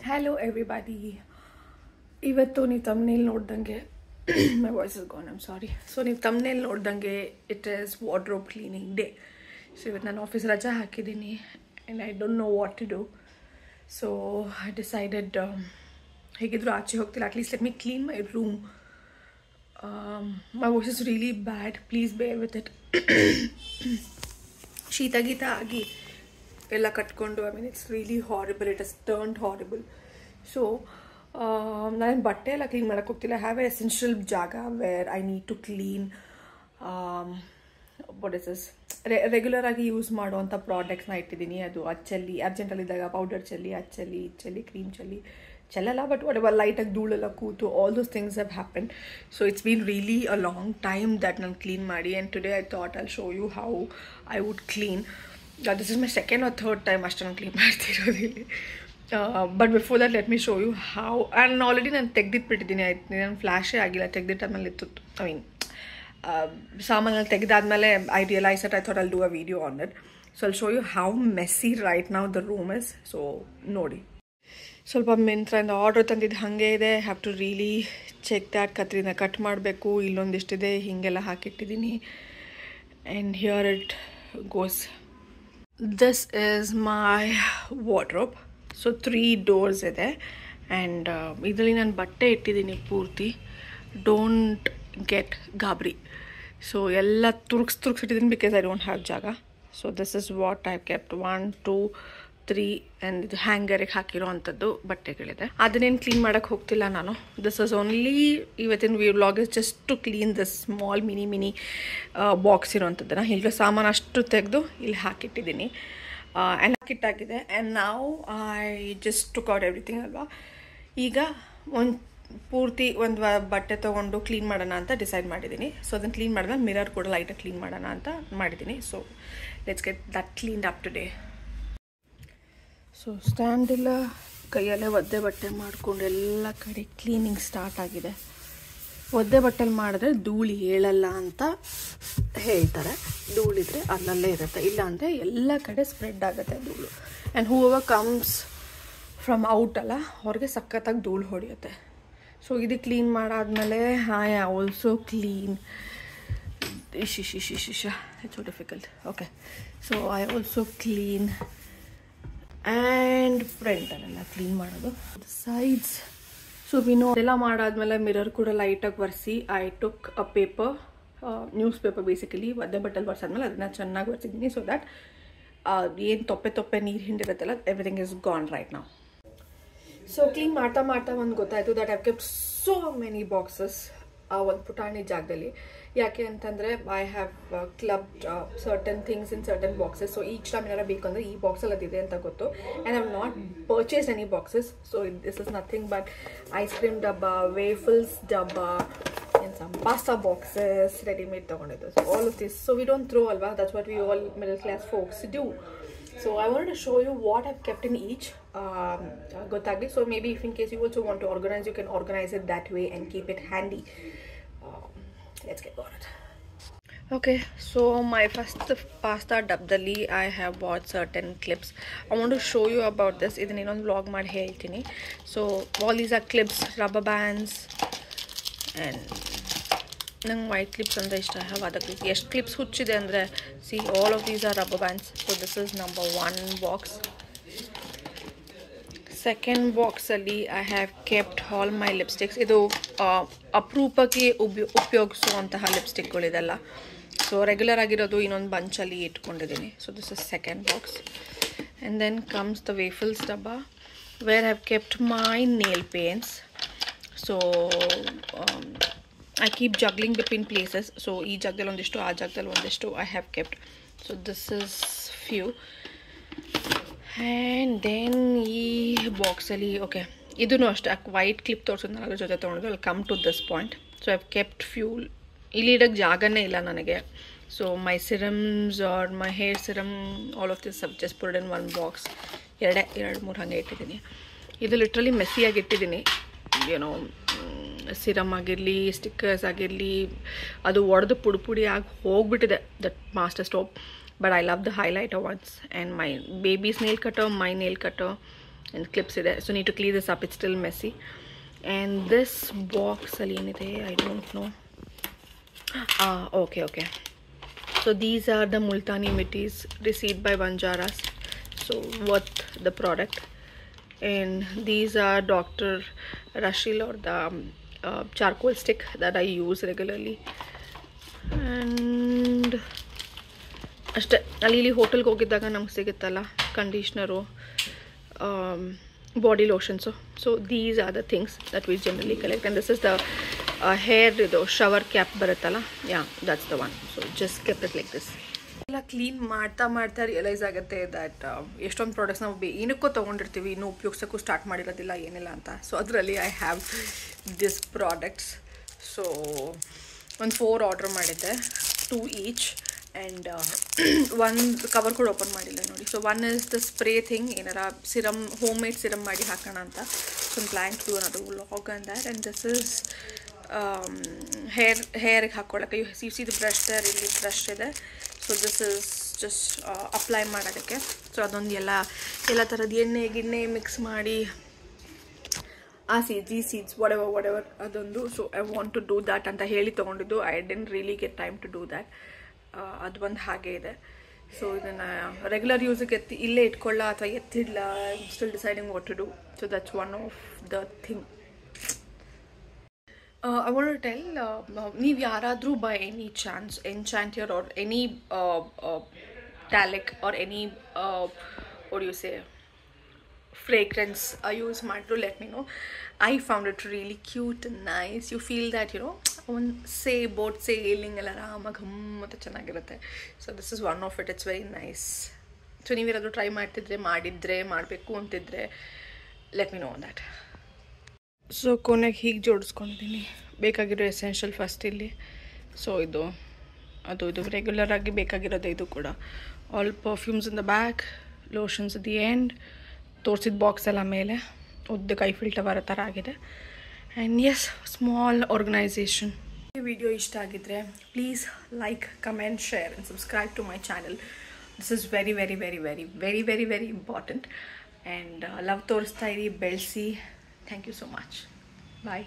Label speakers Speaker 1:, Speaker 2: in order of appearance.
Speaker 1: Hello everybody. ಇವತ್ತು ನೀವು thumbnail ನೋಡ್ದಂಗೆ my voice is gone, I'm sorry. So ನೀವು thumbnail ನೋಡ್ದಂಗೆ it is wardrobe cleaning day. So ಇವತ್ತು ನಾನು ಆಫೀಸ್ ರಜಾ ಹಾಕಿದ್ದೀನಿ and I don't know what to do. So I decided ಹೇಗಿದ್ರು ಆಚೆ ಹೋಗ್ತಿಲ್ಲ, at least let me clean my room. My voice is really bad, please bear with it. ಶೀತ ಗೀತ ಆಗಿ ಎಲ್ಲ ಕಟ್ಕೊಂಡು I mean it's really horrible, it has turned horrible. So ನಾನು ಬಟ್ಟೆ ಎಲ್ಲ ಕ್ಲೀನ್ ಮಾಡೋಕ್ಕೆ ಹೋಗ್ತಿಲ್ಲ. I have an essential ಜಾಗ where I need to clean what is this regular ಆಗಿ ಯೂಸ್ ಮಾಡುವಂಥ ಪ್ರಾಡಕ್ಟ್ಸ್ನ ಇಟ್ಟಿದ್ದೀನಿ. ಅದು ಅಚ್ಚಲ್ಲಿ ಅರ್ಜೆಂಟಲ್ಲಿದ್ದಾಗ ಪೌಡರ್ ಚಲ್ಲಿ, ಅಚ್ಚಲ್ಲಿ, ಇಚ್ಚಲ್ಲಿ, ಕ್ರೀಮ್ ಚಲ್ಲಿ ಚೆಲ್ಲಲ್ಲ, ಬಟ್ ವಾಟ್ ಎವರ್ ಲೈಟಾಗಿ ಧೂಳೆಲ್ಲ ಕೂತು all those things have happen. So it's been really a long time that ನಾನು ಕ್ಲೀನ್ ಮಾಡಿ, and today I thought I'll show you how I would clean. This is my second or third time ಅಷ್ಟು ನಾನು clean ಮಾಡ್ತಿರೋದು ಇಲ್ಲಿ. But before that let me show you how. And already ನಾನು ತೆಗೆದಿಟ್ಬಿಟ್ಟಿದ್ದೀನಿ, ಆಯ್ತು, ನಾನು ಫ್ಲ್ಯಾಶೇ ಆಗಿಲ್ಲ, ತೆಗೆದಿಟ್ಟಾದ್ಮೇಲೆ ಇತ್ತು. ಐ ಮೀನ್ ಸಾಮಾನಲ್ಲಿ ತೆಗೆದಾದ್ಮೇಲೆ I realise that I thought I'll do a video on it. So I'll show you how messy right now the room is. So ನೋಡಿ, ಸ್ವಲ್ಪ ಮಿಂತ್ರಿಂದ ಆರ್ಡ್ರ್ ತಂದಿದ್ದು ಹಾಗೆ ಇದೆ. Have to really check that. ಕತ್ರಿನ cut ಮಾಡಬೇಕು, ಇಲ್ಲೊಂದಿಷ್ಟಿದೆ, ಹೀಗೆಲ್ಲ ಹಾಕಿಟ್ಟಿದ್ದೀನಿ. And here it goes. This is my wardrobe. So 3 doors ಇದೆ, ಆ್ಯಂಡ್ ಇದರಲ್ಲಿ ನಾನು ಬಟ್ಟೆ ಇಟ್ಟಿದ್ದೀನಿ ಪೂರ್ತಿ. ಡೋಂಟ್ ಗೆಟ್ ಗಾಬರಿ. ಸೊ ಎಲ್ಲ ತುರುಕ್ಸಿಟ್ಟಿದ್ದೀನಿ ಬಿಕಾಸ್ ಐ ಡೋಂಟ್ ಹ್ಯಾವ್ ಜಾಗ. So this is what I kept 1 2 3 and ಇದು ಹ್ಯಾಂಗರಿಗೆ ಹಾಕಿರೋ ಅಂಥದ್ದು ಬಟ್ಟೆಗಳಿದೆ. ಅದನ್ನೇನು ಕ್ಲೀನ್ ಮಾಡೋಕ್ಕೆ ಹೋಗ್ತಿಲ್ಲ ನಾನು. ದಿಸ್ ಇಸ್ ಓನ್ಲಿ ಇವತ್ತಿನ vlog is just to clean this small mini box ಇರೋವಂಥದ್ದನ್ನು. ಈಗ ಸಾಮಾನು ಅಷ್ಟು ತೆಗೆದು ಇಲ್ಲಿ ಹಾಕಿಟ್ಟಿದ್ದೀನಿ, ಆ್ಯಂಡ್ ಹಾಕಿಟ್ಟಾಗಿದೆ. ಆ್ಯಂಡ್ ನಾವು I just took out everything ಅಲ್ವಾ. ಈಗ ಪೂರ್ತಿ ಒಂದು ಬಟ್ಟೆ ತೊಗೊಂಡು ಕ್ಲೀನ್ ಮಾಡೋಣ ಅಂತ ಡಿಸೈಡ್ ಮಾಡಿದ್ದೀನಿ. ಸೊ ಅದನ್ನು ಕ್ಲೀನ್ ಮಾಡಿದ್ಮೇಲೆ ಮಿರರ್ ಕೂಡ ಲೈಟಾಗಿ ಕ್ಲೀನ್ ಮಾಡೋಣ ಅಂತ ಮಾಡಿದ್ದೀನಿ. So let's get that cleaned up today. So ಸ್ಟ್ಯಾಂಡೆಲ್ಲ ಕೈಯಲ್ಲೇ ಒದ್ದೆ ಬಟ್ಟೆ ಮಾಡಿಕೊಂಡು ಎಲ್ಲ ಕಡೆ ಕ್ಲೀನಿಂಗ್ ಸ್ಟಾರ್ಟ್ ಆಗಿದೆ. ಒದ್ದೆ ಬಟ್ಟೆಲಿ ಮಾಡಿದ್ರೆ ಧೂಳು ಹೇಳಲ್ಲ ಅಂತ ಹೇಳ್ತಾರೆ. ಧೂಳಿದ್ರೆ ಅಲ್ಲಲ್ಲೇ ಇರುತ್ತೆ, ಇಲ್ಲ ಅಂದರೆ ಎಲ್ಲ ಕಡೆ ಸ್ಪ್ರೆಡ್ ಆಗುತ್ತೆ ಧೂಳು. And hoover comes from out ಅಲ್ಲ, ಅವ್ರಿಗೆ ಸಖತ್ತಾಗಿ ಧೂಳು ಹೊಡೆಯುತ್ತೆ. ಸೊ ಇದು ಕ್ಲೀನ್ ಮಾಡಾದ್ಮೇಲೆ I also clean it's so difficult. Okay, so I also clean and ಫ್ರಂಟಲ್ಲೆಲ್ಲ ಕ್ಲೀನ್ ಮಾಡೋದು, ಸೈಡ್ಸ್. ಸೊ ಅದೆಲ್ಲ ಮಾಡಾದ್ಮೇಲೆ ಮಿರರ್ ಕೂಡ ಲೈಟಾಗಿ ಒರೆಸಿ I took a paper, newspaper basically ಒದ್ದೆ ಬಟ್ಟೆಲಿ ಒರೆಸಾದ್ಮೇಲೆ ಅದನ್ನು ಚೆನ್ನಾಗಿ ಒರೆಸಿದ್ದೀನಿ. ಸೊ ದ್ಯಾಟ್ ಏನು ತೊಪ್ಪೆ ನೀರು ಹಿಂಡಿರುತ್ತಲ್ಲ, ಎವ್ರಿಥಿಂಗ್ ಇಸ್ ಗಾನ್ ರೈಟ್ ನಾವು. ಸೊ ಕ್ಲೀನ್ ಮಾಡ್ತಾ ಒಂದು ಗೊತ್ತಾಯಿತು that I've kept so many boxes ಒಂದು ಪುಟಾಣಿ ಜಾಗದಲ್ಲಿ. ಯಾಕೆ ಅಂತಂದರೆ I have clubbed certain things in certain boxes. So each time ಏನಾರ ಬೇಕಂದರೆ ಈ ಬಾಕ್ಸಲ್ಲಿ ಅದಿದೆ ಅಂತ ಗೊತ್ತು. And I have not purchased any boxes. So this is nothing but ice cream ಡಬ್ಬ, ವೇಫಲ್ಸ್ ಡಬ್ಬ, and some pasta boxes ready-made ತಗೊಂಡಿದ್ದು. So all of this, so we don't throw alwa, that's what we all middle class folks do. So I wanted to show you what I've kept in each gotagli. So maybe if in case you also want to organize, you can organize it that way and keep it handy. Let's get on it. Okay, so my first pasta dabdali I have bought certain clips. I want to show you about this. Idin inond vlog ಮಾಡಿ ಹೇಳ್ತೀನಿ. So all these are clips, rubber bands, and ನಂಗೆ white clips ಅಂದರೆ ಇಷ್ಟ. Have other clips. ಎಷ್ಟು clips ಹುಚ್ಚಿದೆ ಅಂದರೆ see all of these are rubber bands. So this is number 1 box. Second ಬಾಕ್ಸಲ್ಲಿ I have kept all my lipsticks. ಇದು ಅಪರೂಪಕ್ಕೆ ಉಪಯೋಗಿಸುವಂತಹ ಲಿಪ್ಸ್ಟಿಕ್ಗಳಿದೆಲ್ಲ. ಸೊ ರೆಗ್ಯುಲರ್ ಆಗಿರೋದು ಇನ್ನೊಂದು ಬಂಚಲ್ಲಿ ಇಟ್ಕೊಂಡಿದ್ದೀನಿ. So this is second box. And then comes the waffles ಡಬ್ಬ where have kept my nail paints. So I keep juggling between places. So ee jagdalli ondishtu, aa jagdalli ondishtu I have kept. So this is few. And then ee box alli okay, idunu ashte white clip torsidu nanu jothe tagonidu. I'll come to this point. So I've kept few. Illi idake jagane illa nanage. So my serums or my hair serum, all of this I've just put it in one box. ಎರಡು ಮೂರು ಹಾಗೆ ಇಟ್ಟಿದ್ದೀನಿ. ಇದು literally Messi ಆಗಿ ಇಟ್ಟಿದ್ದೀನಿ. ಏನೋ serum ಆಗಿರಲಿ, stickers ಆಗಿರಲಿ, ಅದು ಒಡೆದು ಪುಡಿ ಆಗಿ ಹೋಗ್ಬಿಟ್ಟಿದೆ that master stop. But I love the highlighter ones. And my baby's nail cutter, my nail cutter, and clips ಇದೆ. So need to clean this up, it's still messy. And this box ಅಲ್ಲಿ ಏನಿದೆ, I don't know. Okay. So these are the Multani Mittis received by Banjaras, so worth the product. And these are Dr. Rashil, or the charcoal stick that I use regularly. And ಅಷ್ಟೇ. ಅಲ್ಲಿ ಹೋಟೆಲ್ಗೆ ಹೋಗಿದ್ದಾಗ ನಮ್ಗೆ ಸಿಗುತ್ತಲ್ಲ conditioner, body lotions. So these are the things that we generally collect. And this is the hair ಇದು shower cap ಬರುತ್ತಲ್ಲ, yeah that's the one. So just keep it like this. ಎಲ್ಲ clean ಮಾಡ್ತಾ ರಿಯಲೈಸ್ ಆಗುತ್ತೆ that ಎಷ್ಟೊಂದು products ನಾವು ಏನಕ್ಕೋ ತೊಗೊಂಡಿರ್ತೀವಿ, ಇನ್ನೂ ಉಪಯೋಗಿಸೋಕ್ಕೂ start ಮಾಡಿರೋದಿಲ್ಲ, ಏನಿಲ್ಲ ಅಂತ. ಸೊ ಅದರಲ್ಲಿ I have this products. So ಒಂದು 4 ಆರ್ಡ್ರ್ ಮಾಡಿದ್ದೆ, 2 ಈಚ್. ಆ್ಯಂಡ್ ಒಂದು ಕವರ್ ಕೂಡ ಓಪನ್ ಮಾಡಿಲ್ಲ ನೋಡಿ. So one is the spray thing, ಏನಾರ ಸಿರಮ್, ಹೋಮ್ ಮೇಡ್ ಸಿರಮ್ ಮಾಡಿ ಹಾಕೋಣ ಅಂತ. ಸೊ ಒಂದು ಪ್ಲ್ಯಾನ್ ಟು ಅನ್ನೋದು vlog and that. And this is ಹೇರ್ಗೆ ಹಾಕ್ಕೊಳ್ಳೋಕ್ಕೆ. You see the brush there, ಇಲ್ಲಿ ಬ್ರಷ್ ಇದೆ. So this is just apply ಮಾಡೋದಕ್ಕೆ. ಸೊ ಅದೊಂದು ಎಲ್ಲ ಥರದ ಎಣ್ಣೆ ಮಿಕ್ಸ್ ಮಾಡಿ, ಸೀಡ್ಸ್ whatever ಅದೊಂದು. So I want to do that ಅಂತ ಹೇಳಿ ತೊಗೊಂಡಿದ್ದು. I didn't really get time to do that. ಅದು ಒಂದು ಹಾಗೆ ಇದೆ. ಸೊ ಇದನ್ನು ರೆಗ್ಯುಲರ್ ಯೂಸಿಗೆ ಇಲ್ಲೇ ಇಟ್ಕೊಳ್ಳ ಅಥವಾ ಎತ್ತಿಡ್ಲ, still deciding what to do. So that's one of the thing. I want to tell, ನೀವು ಯಾರಾದರೂ by any chance engineer or any ಟ್ಯಾಲಿಕ್ or any what do you say, fragrance use ಮಾಡಿದ್ರು, let me know. I found it really cute and nice. You feel that, you know, ಒಂದು boat sailing ಎಲ್ಲ ಆರಾಮಾಗಿ ಅಂತ ಚೆನ್ನಾಗಿರುತ್ತೆ. So this is one of it. It's very nice. So ನೀವೇನಾದರೂ try ಮಾಡಬೇಕು ಅಂತಿದ್ರೆ let me know on that. So ಕೊನೆಗೆ ಹೀಗೆ ಜೋಡಿಸ್ಕೊಂಡಿದ್ದೀನಿ ಬೇಕಾಗಿರೋ ಎಸೆನ್ಷಿಯಲ್ ಫಸ್ಟ್ ಇಲ್ಲಿ. ಸೊ ಇದು ರೆಗ್ಯುಲರ್ ಆಗಿ ಬೇಕಾಗಿರೋದು. ಇದು ಕೂಡ all perfumes in the back, lotions the end, ತೋರಿಸಿದ ಬಾಕ್ಸ್ ಎಲ್ಲ ಮೇಲೆ ಉದ್ದ ಕೈ ಫಿಲ್ಟರ್ ಬರೋ ಥರ ಆಗಿದೆ. And yes, small organisation. ಈ ವಿಡಿಯೋ ಇಷ್ಟ ಆಗಿದ್ರೆ please like, comment, share and subscribe to my channel. This is very very very very very very very important. And love ತೋರಿಸ್ತಾ ಇರಿ, ಬೆಳೆಸಿ. Thank you so much. Bye.